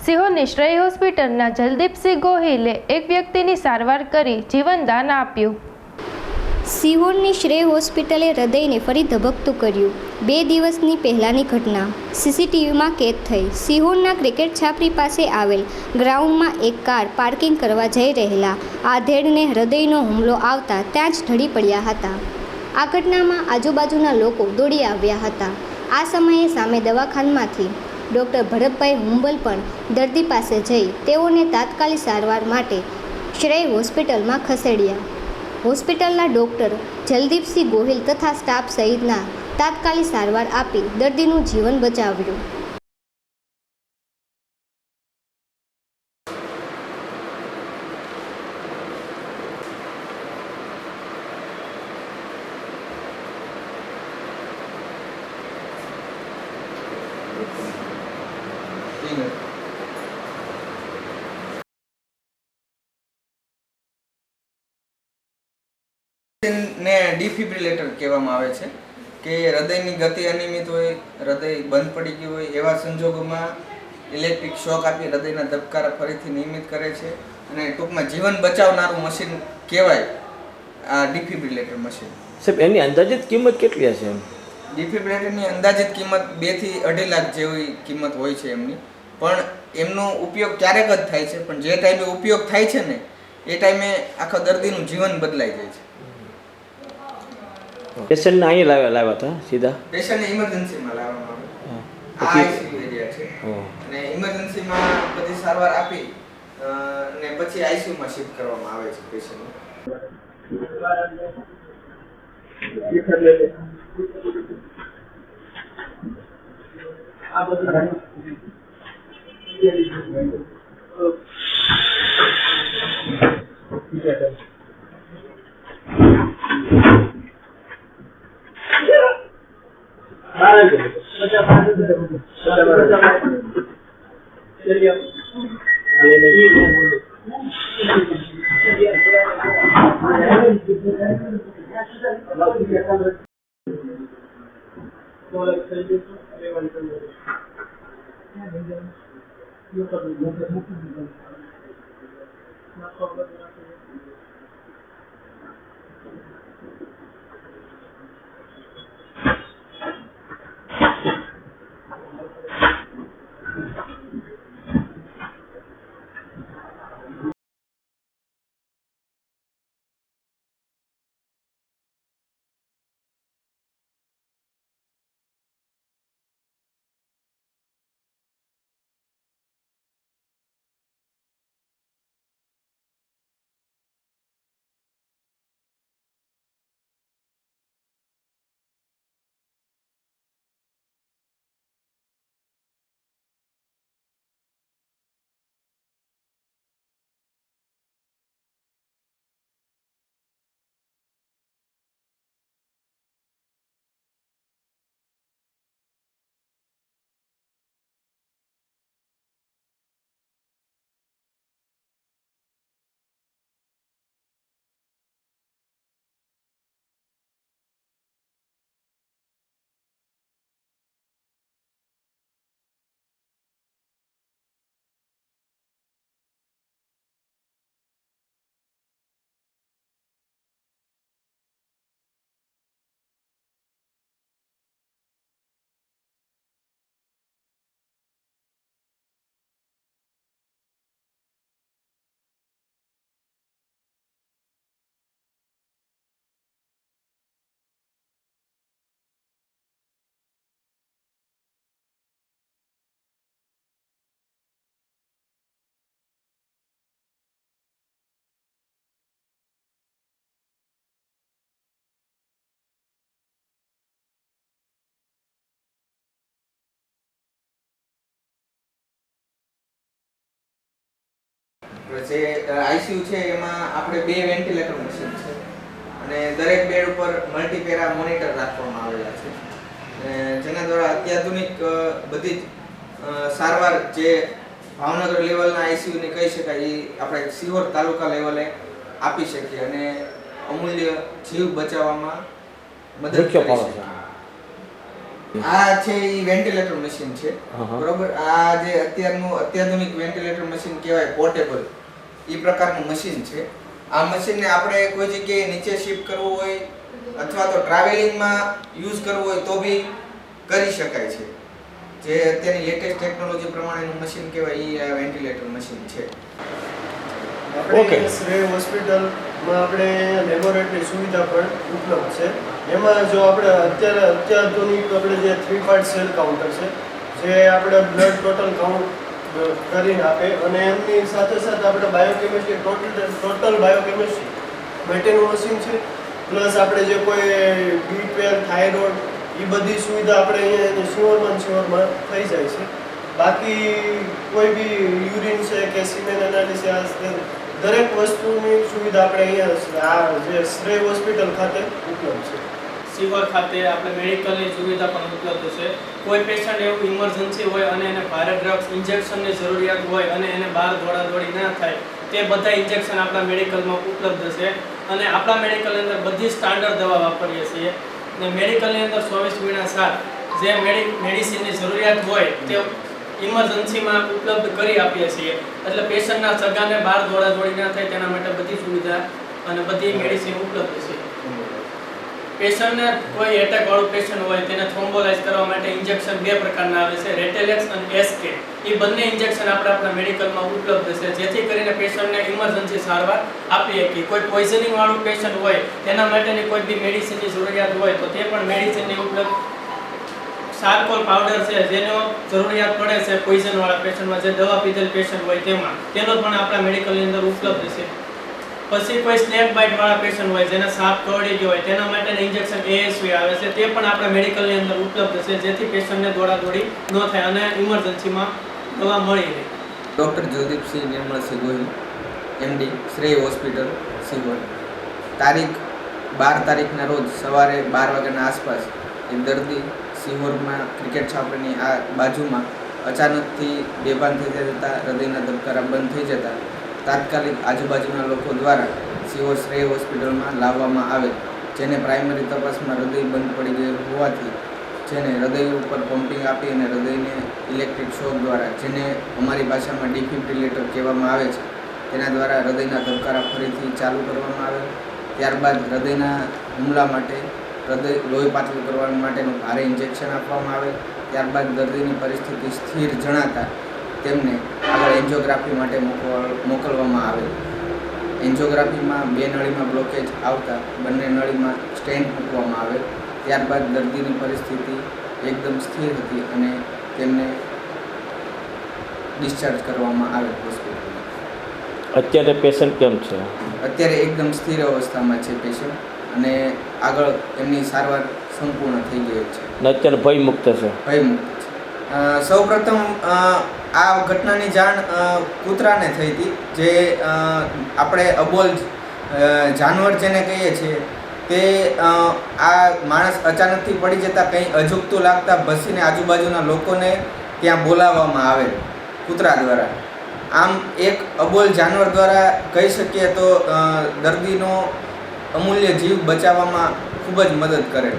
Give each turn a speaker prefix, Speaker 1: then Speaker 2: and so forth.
Speaker 1: સિહોરની શ્રેય હોસ્પિટલના જલદીપસિંહ ગોહિલે એક વ્યક્તિની સારવાર કરી જીવનદાન આપ્યું.
Speaker 2: સિહોરની શ્રેય હોસ્પિટલે હૃદયને ફરી ધબકતું કર્યું. 2 દિવસની પહેલાંની ઘટના સીસીટીવીમાં કેદ થઈ. સિહોરના ક્રિકેટ છાપરી પાસે આવેલ ગ્રાઉન્ડમાં એક કાર પાર્કિંગ કરવા જઈ રહેલા આધેડને હૃદયનો હુમલો આવતા ત્યાં જ ઢળી પડ્યા હતા. આ ઘટનામાં આજુબાજુના લોકો દોડી આવ્યા હતા. આ સમયે સામે દવાખાનામાંથી ડૉક્ટર ભરતભાઈ હુંબલ પણ દર્દી પાસે જઈ તેઓને તાત્કાલિક સારવાર માટે શ્રેય હોસ્પિટલમાં ખસેડ્યા. હોસ્પિટલના ડૉક્ટર જલદીપસિંહ ગોહિલ તથા સ્ટાફ સહિતના તાત્કાલિક સારવાર આપી દર્દીનું જીવન બચાવ્યું.
Speaker 3: ને ડિફિબ્રિલેટર કહેવામાં આવે છે કે હૃદયની ગતિ અનિયમિત હોય, હૃદય બંધ પડી ગયું હોય એવા સંજોગોમાં ઇલેક્ટ્રિક શોક આપી હૃદયના ધબકારા ફરીથી નિયમિત કરે છે અને ટૂંકમાં જીવન બચાવનારું મશીન કહેવાય આ ડિફિબ્રિલેટર મશીન.
Speaker 4: સાહેબ એની અંદાજિત કિંમત કેટલી હશે?
Speaker 3: ડિફિબ્રિલેટરની અંદાજિત કિંમત 2 થી 2.5 લાખ જેવી કિંમત હોય છે એમની, પણ એમનો ઉપયોગ ક્યારેક જ થાય છે, પણ જે ટાઈમે ઉપયોગ થાય છે ને એ ટાઈમે આખા દર્દીનું જીવન બદલાઈ જાય છે.
Speaker 4: પેશન્ટને અહીં લાવ્યા હતા સીધા?
Speaker 3: પેશન્ટને ઇમરજન્સીમાં લાવવામાં આવે. આ આઈસીયુ એરિયા છે અને ઇમરજન્સીમાં બધી સારવાર આપી અને પછી આઈસીયુમાં શિફ્ટ કરવામાં આવે છે પેશન્ટને. આ બધું જે આઈસીયુ છે એમાં આપણે 2 વેન્ટિલેટર મશીન છે અને દરેક બેડ ઉપર મલ્ટીપેરા મોનિટર રાખવામાં આવેલા છે જેના દ્વારા અત્યાધુનિક બધી સારવાર જે ભાવનગર લેવલના આઈસીયુની કહી શકાય એ આપણે સિહોર તાલુકા લેવલે આપી શકીએ અને અમૂલ્ય જીવ બચાવવામાં મદદ કરી શકીએ. આ છે એ વેન્ટિલેટર મશીન છે.
Speaker 4: હા.
Speaker 3: બરોબર. આ જે અત્યારનું અત્યાધુનિક વેન્ટિલેટર મશીન કહેવાય, પોર્ટેબલ, એ પ્રકારનું મશીન છે. આ મશીનને આપણે કોઈ જગ્યાએ નીચે શિફ્ટ કરવું હોય અથવા તો ટ્રાવેલિંગમાં યુઝ કરવું હોય તો બી કરી શકાય છે. જે અત્યારની લેટેસ્ટ ટેકનોલોજી પ્રમાણેનું મશીન કહેવાય એ વેન્ટિલેટર મશીન છે.
Speaker 4: Okay.
Speaker 5: આપણે શ્રેય હોસ્પિટલમાં આપણે લેબોરેટરી સુવિધા પણ ઉપલબ્ધ છે. એમાં જો આપણે અત્યારે અત્યાધુનિક આપણે જે 3 પાર્ટ સેલ કાઉન્ટર છે, જે આપણે બ્લડ ટોટલ કાઉન્ટ કરીને આપે, અને એમની સાથે સાથે આપણે બાયોકેમિસ્ટ્રી ટોટલ બાયોકેમિસ્ટ્રી માટેનું મશીન છે. પ્લસ આપણે જે કોઈ B12 થાઇરોઇડ એ બધી સુવિધા આપણે અહીંયા શ્યોરમાં થઈ જાય છે. બાકી કોઈ બી યુરિન છે કે સિમેન એનાલિસિસ, દરેક વસ્તુની સુવિધા આપણે અહીંયા આ જે શ્રેય હોસ્પિટલ ખાતે ઉપલબ્ધ છે.
Speaker 6: સિવર ખાતે આપણે મેડિકલની સુવિધા પણ ઉપલબ્ધ છે. કોઈ પેશન્ટ એવું ઇમરજન્સી હોય અને એને ભારે ડ્રગ્સ ઇન્જેક્શનની જરૂરિયાત હોય અને એને બહાર દોડાદોડી ના થાય, તે બધા ઇન્જેક્શન આપણા મેડિકલમાં ઉપલબ્ધ છે. અને આપણા મેડિકલની અંદર બધી સ્ટાન્ડર્ડ દવા વાપરીએ છીએ. અને મેડિકલની અંદર 24/7 જે મેડિસિનની જરૂરિયાત હોય તે ઇમરજન્સીમાં ઉપલબ્ધ કરી આપીએ છીએ. એટલે પેશન્ટના સગાને બહાર દોડાદોડી ના થાય તેના માટે બધી સુવિધા અને બધી મેડિસિન ઉપલબ્ધ છે. પેશન્ટને કોઈ એટેક વાળું પેશન્ટ હોય તેને થ્રોમ્બોલાઇઝ કરવા માટે ઇન્જેક્શન 2 પ્રકારના આવે છે, રેટેલેક્સ અને એસકે. એ બંને ઇન્જેક્શન આપણા મેડિકલમાં ઉપલબ્ધ છે, જેથી કરીને પેશન્ટને ઇમરજન્સી સારવાર આપી શકીએ. કોઈ પોઈઝનિંગ વાળું પેશન્ટ હોય તેના માટેની કોઈ બી મેડિસિનની જરૂરિયાત હોય તો તે પણ મેડિસિનની ઉપલબ્ધ. ચારકોલ પાવડર છે જેનો જરૂરિયાત પડે છે પોઈઝન વાળા પેશન્ટમાં, જે દવા પીધેલ પેશન્ટ હોય તેમાં, તેનો પણ આપણા મેડિકલની અંદર ઉપલબ્ધ છે. પછી કોઈ સ્નેક બાઇટ વાળા પેશન્ટ હોય જેને સાપ કરડી ગયો હોય તેના માટેનું ઇન્જેક્શન ASV આવે છે, તે પણ આપણા મેડિકલની અંદર ઉપલબ્ધ છે, જેથી પેશન્ટને દોડાદોડી ન થાય અને ઇમરજન્સીમાં દવા મળી રહે.
Speaker 3: ડૉક્ટર જયદીપસિંહ નિર્મળસિંહ ગોહિલ, MD, શ્રેય હોસ્પિટલ, સિહોર. તારીખ 12 તારીખના રોજ સવારે 12 વાગ્યાના આસપાસ એક દર્દી સિહોરમાં ક્રિકેટ છાપરની આ બાજુમાં અચાનકથી બેભાન થઈ જતા, હૃદયના ધબકારા બંધ થઈ જતા તાત્કાલિક આજુબાજુના લોકો દ્વારા સિહોર શ્રેય હોસ્પિટલમાં લાવવામાં આવે, જેને પ્રાઇમરી તપાસમાં હૃદય બંધ પડી ગયેલું હોવાથી જેને હૃદય ઉપર પમ્પિંગ આપી અને હૃદયને ઇલેક્ટ્રિક શોક દ્વારા, જેને અમારી ભાષામાં ડિફિબ્રિલેટર કહેવામાં આવે છે, તેના દ્વારા હૃદયના ધબકારા ફરીથી ચાલુ કરવામાં આવે. ત્યારબાદ હૃદયના હુમલા માટે હૃદય લોહી પાતળું કરવા માટેનું ભારે ઇન્જેક્શન આપવામાં આવે. ત્યારબાદ દર્દીની પરિસ્થિતિ સ્થિર જણાતા તેમને આગળ એન્જિયોગ્રાફી માટે મોકલવામાં આવે. એન્જિયોગ્રાફીમાં 2 નળીમાં બ્લોકેજ આવતા બંને નળીમાં સ્ટેન્ટ મૂકવામાં આવે. ત્યારબાદ દર્દીની પરિસ્થિતિ એકદમ સ્થિર હતી અને તેમને ડિસ્ચાર્જ કરવામાં આવે હોસ્પિટલમાં.
Speaker 4: અત્યારે પેશન્ટ કેમ છે?
Speaker 3: અત્યારે એકદમ સ્થિર અવસ્થામાં છે પેશન્ટ અને આગળ એમની સારવાર સંપૂર્ણ થઈ ગઈ છે.
Speaker 4: ને અત્યારે ભયમુક્ત છે?
Speaker 3: ભયમુક્ત છે. સૌપ્રથમ આ ઘટનાની જાણ કૂતરાને થઈ હતી, જે આપણે અબોલ જાનવર જેને કહીએ છીએ, તે આ માણસ અચાનકથી પડી જતાં કંઈ અજુગતું લાગતા ભસીને આજુબાજુના લોકોને ત્યાં બોલાવવામાં આવે કૂતરા દ્વારા. આમ એક અબોલ જાનવર દ્વારા કહી શકીએ તો દર્દીનો અમૂલ્ય જીવ બચાવવામાં ખૂબ જ મદદ કરે.